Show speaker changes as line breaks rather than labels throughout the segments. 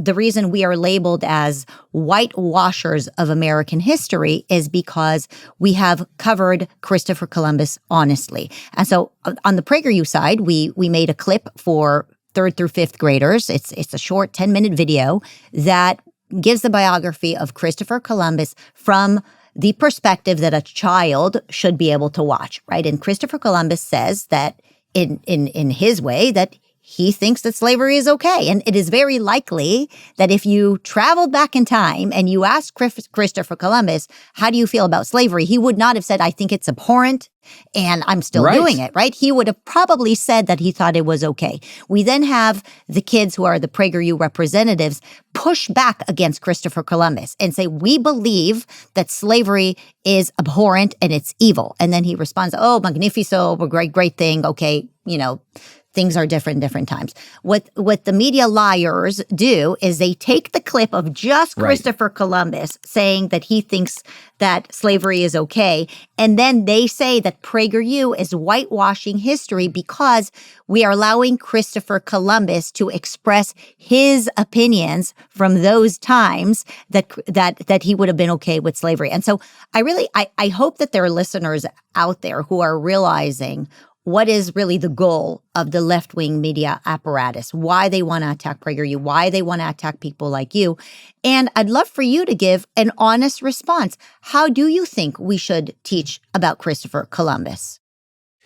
the reason we are labeled as whitewashers of American history is because we have covered Christopher Columbus honestly. And so on the PragerU side, we made a clip for third through fifth graders. It's a short 10-minute video that gives the biography of Christopher Columbus from the perspective that a child should be able to watch, right? And Christopher Columbus says that in his way that he thinks that slavery is okay. And it is very likely that if you traveled back in time and you asked Christopher Columbus, how do you feel about slavery? He would not have said, I think it's abhorrent and I'm still doing it, right? He would have probably said that he thought it was okay. We then have the kids who are the PragerU representatives push back against Christopher Columbus and say, we believe that slavery is abhorrent and it's evil. And then he responds, oh, magnifico, a great thing. Okay, things are different times. What the media liars do is they take the clip of just Christopher Columbus saying that he thinks that slavery is okay, and then they say that PragerU is whitewashing history because we are allowing Christopher Columbus to express his opinions from those times that he would have been okay with slavery. And so I hope that there are listeners out there who are realizing what is really the goal of the left-wing media apparatus, why they want to attack PragerU, why they want to attack people like you. And I'd love for you to give an honest response. How do you think we should teach about Christopher Columbus?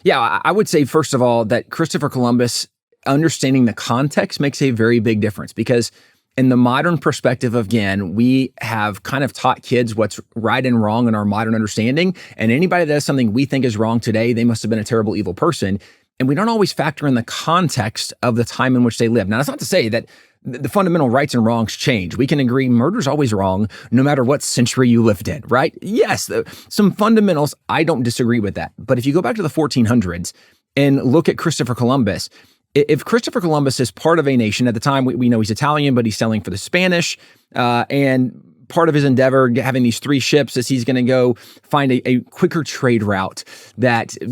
Yeah, I would say, first of all, that Christopher Columbus, understanding the context makes a very big difference, because in the modern perspective, again, we have kind of taught kids what's right and wrong in our modern understanding. And anybody that does something we think is wrong today, they must have been a terrible, evil person. And we don't always factor in the context of the time in which they live. Now, that's not to say that the fundamental rights and wrongs change. We can agree murder's always wrong, no matter what century you lived in, right? Yes, some fundamentals, I don't disagree with that. But if you go back to the 1400s and look at Christopher Columbus, if Christopher Columbus is part of a nation, at the time we know he's Italian, but he's sailing for the Spanish, and part of his endeavor, having these 3 ships, is he's going to go find a quicker trade route.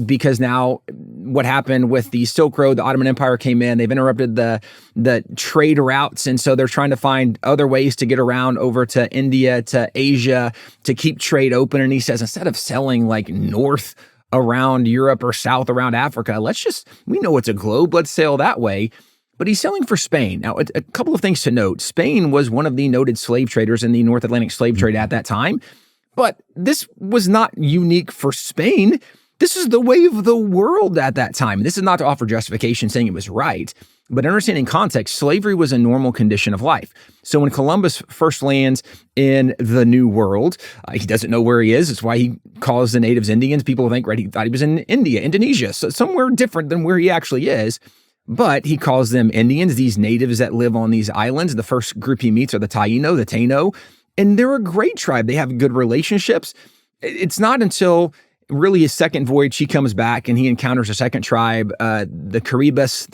Because now what happened with the Silk Road, the Ottoman Empire came in, they've interrupted the trade routes, and so they're trying to find other ways to get around over to India, to Asia, to keep trade open. And he says, instead of selling like north around Europe or south around Africa, we know it's a globe, let's sail that way. But he's sailing for Spain. Now, a couple of things to note. Spain was one of the noted slave traders in the North Atlantic slave trade at that time. But this was not unique for Spain. This is the way of the world at that time. This is not to offer justification saying it was right, but understanding context, slavery was a normal condition of life. So when Columbus first lands in the New World, he doesn't know where he is. That's why he calls the natives Indians. People think, right, he thought he was in India, Indonesia, so somewhere different than where he actually is. But he calls them Indians, these natives that live on these islands. The first group he meets are the Taino, the Taino, and they're a great tribe. They have good relationships. It's not until really his second voyage he comes back and he encounters a second tribe, the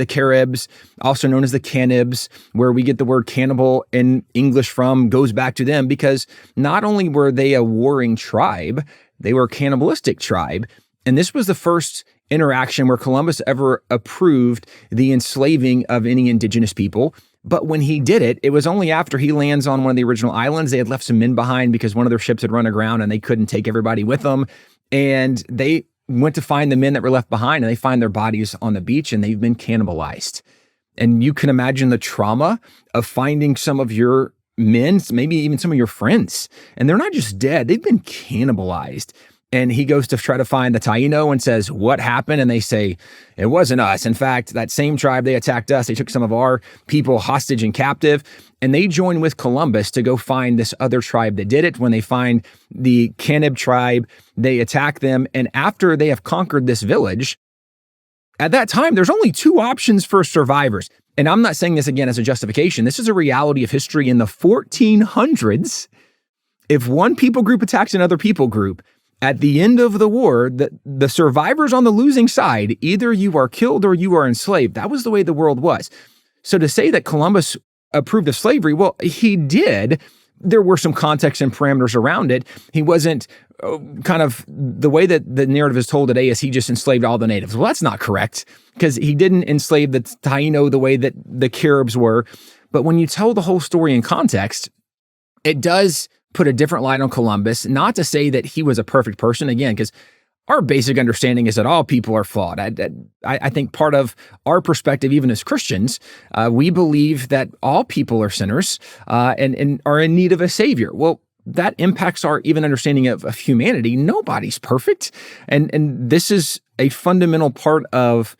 Caribs, also known as the Canibs, where we get the word cannibal in English from, goes back to them, because not only were they a warring tribe, they were a cannibalistic tribe. And this was the first interaction where Columbus ever approved the enslaving of any indigenous people. But when he did it, it was only after he lands on one of the original islands. They had left some men behind because one of their ships had run aground and they couldn't take everybody with them. And they went to find the men that were left behind, and they find their bodies on the beach and they've been cannibalized. And you can imagine the trauma of finding some of your men, maybe even some of your friends, and they're not just dead, they've been cannibalized. And he goes to try to find the Taino and says, what happened? And they say, it wasn't us. In fact, that same tribe, they attacked us. They took some of our people hostage and captive. And they join with Columbus to go find this other tribe that did it. When they find the Canib tribe, they attack them. And after they have conquered this village, at that time, there's only 2 options for survivors. And I'm not saying this again as a justification. This is a reality of history in the 1400s. If one people group attacks another people group, at the end of the war, the survivors on the losing side, either you are killed or you are enslaved. That was the way the world was. So to say that Columbus approved of slavery, well, he did. There were some context and parameters around it. He wasn't kind of the way that the narrative is told today is he just enslaved all the natives. Well, that's not correct, because he didn't enslave the Taino the way that the Caribs were. But when you tell the whole story in context, it does put a different light on Columbus. Not to say that he was a perfect person, again, because our basic understanding is that all people are flawed. I think part of our perspective, even as Christians, we believe that all people are sinners and are in need of a savior. Well, that impacts our even understanding of humanity. Nobody's perfect. And this is a fundamental part of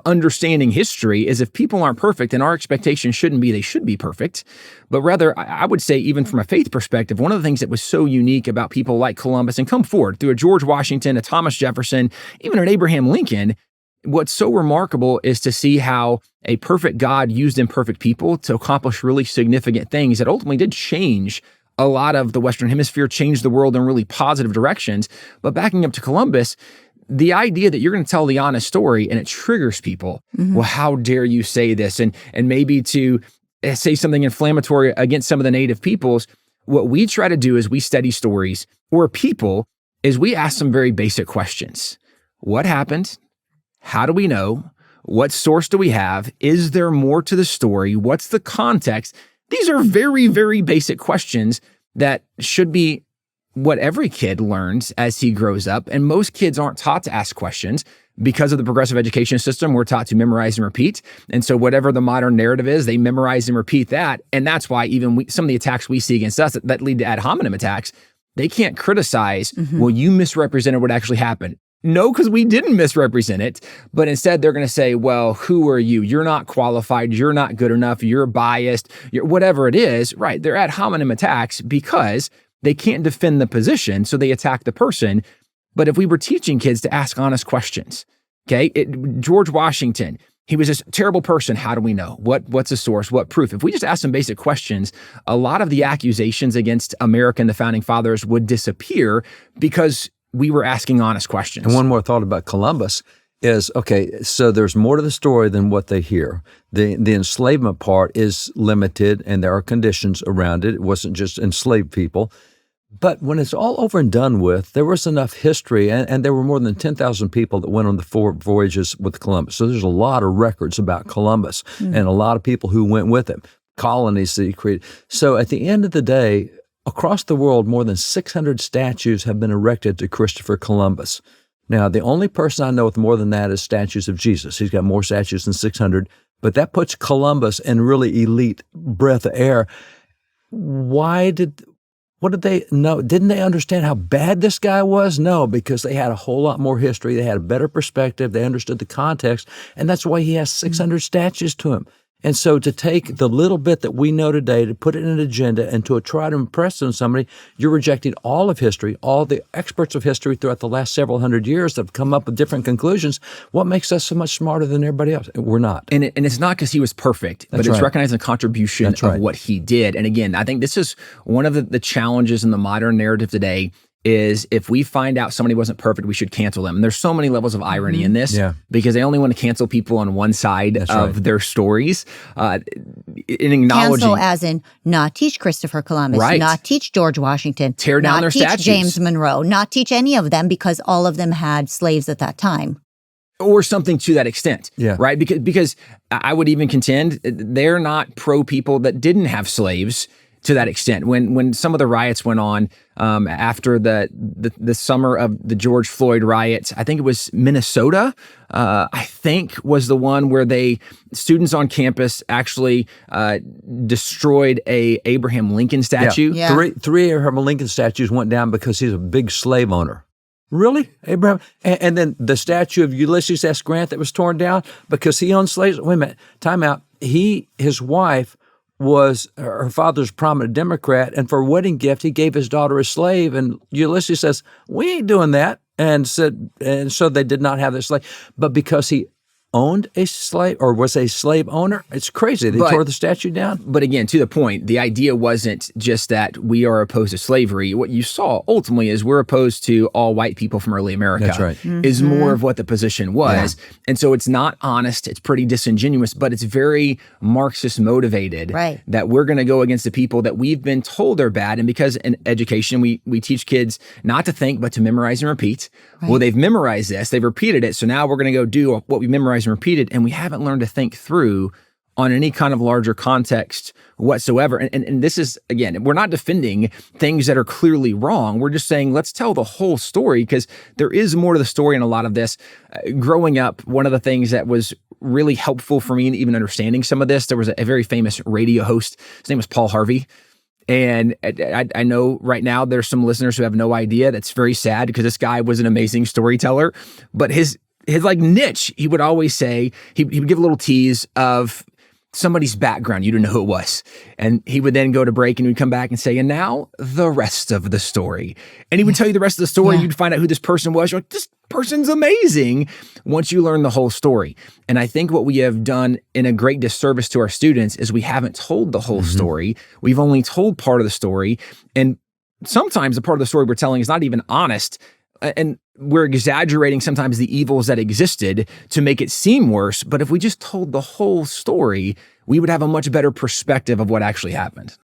understanding history, is if people aren't perfect, and our expectation shouldn't be they should be perfect, but rather, I would say, even from a faith perspective, one of the things that was so unique about people like Columbus, and come forward through a George Washington, a Thomas Jefferson, even an Abraham Lincoln, what's so remarkable is to see how a perfect God used imperfect people to accomplish really significant things that ultimately did change a lot of the Western Hemisphere, changed the world in really positive directions. But backing up to Columbus, the idea that you're going to tell the honest story and it triggers people. Well, how dare you say this? And maybe to say something inflammatory against some of the native peoples. What we try to do as we study stories or people is we ask some very basic questions. What happened? How do we know? What source do we have? Is there more to the story? What's the context? These are very, very basic questions that should be what every kid learns as he grows up. And most kids aren't taught to ask questions because of the progressive education system. We're taught to memorize and repeat. And so whatever the modern narrative is, they memorize and repeat that. And that's why even some of the attacks we see against us that lead to ad hominem attacks, they can't criticize, well, you misrepresented what actually happened. No, because we didn't misrepresent it. But instead, they're going to say, well, who are you? You're not qualified. You're not good enough. You're biased. Whatever it is, right? They're ad hominem attacks because they can't defend the position, so they attack the person. But if we were teaching kids to ask honest questions, okay, George Washington, he was this terrible person. How do we know? What's the source? What proof? If we just ask some basic questions, a lot of the accusations against America and the founding fathers would disappear because we were asking honest questions.
And one more thought about Columbus is, okay, so there's more to the story than what they hear. The enslavement part is limited, and there are conditions around it. It wasn't just enslaved people. But when it's all over and done with, there was enough history, and there were more than 10,000 people that went on the 4 voyages with Columbus. So there's a lot of records about Columbus and a lot of people who went with him, colonies that he created. So at the end of the day, across the world, more than 600 statues have been erected to Christopher Columbus. Now, the only person I know with more than that is statues of Jesus. He's got more statues than 600, but that puts Columbus in really elite breath of air. What did they know? Didn't they understand how bad this guy was? No, because they had a whole lot more history. They had a better perspective. They understood the context, and that's why he has 600 statues to him. And so to take the little bit that we know today, to put it in an agenda and to try to impress on somebody, you're rejecting all of history, all the experts of history throughout the last several hundred years that have come up with different conclusions. What makes us so much smarter than everybody else? We're not.
And it's not because he was perfect, but it's recognizing the contribution of what he did. And again, I think this is one of the challenges in the modern narrative today is if we find out somebody wasn't perfect, we should cancel them. And there's so many levels of irony in this because they only want to cancel people on one side of their stories. In acknowledging,
cancel as in not teach Christopher Columbus, not teach George Washington,
tear down their statues,
James Monroe, not teach any of them because all of them had slaves at that time.
Or something to that extent, right? Because I would even contend they're not pro people that didn't have slaves to that extent. When some of the riots went on after the summer of the George Floyd riots, I think it was Minnesota, I think was the one where students on campus actually destroyed a Abraham Lincoln statue.
Three Abraham Lincoln statues went down because he's a big slave owner. Really? Abraham? And then the statue of Ulysses S. Grant that was torn down because he owned slaves? Wait a minute, time out. His wife was her father's prominent Democrat, and for a wedding gift, he gave his daughter a slave, and Ulysses says, we ain't doing that, and so they did not have this slave. But because he owned a slave or was a slave owner, it's crazy. They tore the statue down.
But again, to the point, the idea wasn't just that we are opposed to slavery. What you saw ultimately is we're opposed to all white people from early America.
That's right.
Is more of what the position was. Yeah. And so it's not honest. It's pretty disingenuous, but it's very Marxist motivated that we're going to go against the people that we've been told are bad. And because in education, we teach kids not to think, but to memorize and repeat. Well, they've memorized this. They've repeated it. So now we're going to go do what we memorized and repeated, and we haven't learned to think through on any kind of larger context whatsoever. And this is, again, we're not defending things that are clearly wrong. We're just saying, let's tell the whole story, because there is more to the story in a lot of this. Growing up, one of the things that was really helpful for me in even understanding some of this, there was a very famous radio host. His name was Paul Harvey. And I know right now there's some listeners who have no idea. That's very sad, because this guy was an amazing storyteller. But his like niche, he would always say, he would give a little tease of somebody's background. You didn't know who it was. And he would then go to break and he'd come back and say, and now the rest of the story. And he would tell you the rest of the story. Yeah. You'd find out who this person was. You're like, this person's amazing once you learn the whole story. And I think what we have done in a great disservice to our students is we haven't told the whole story. We've only told part of the story. And sometimes the part of the story we're telling is not even honest. And we're exaggerating sometimes the evils that existed to make it seem worse. But if we just told the whole story, we would have a much better perspective of what actually happened.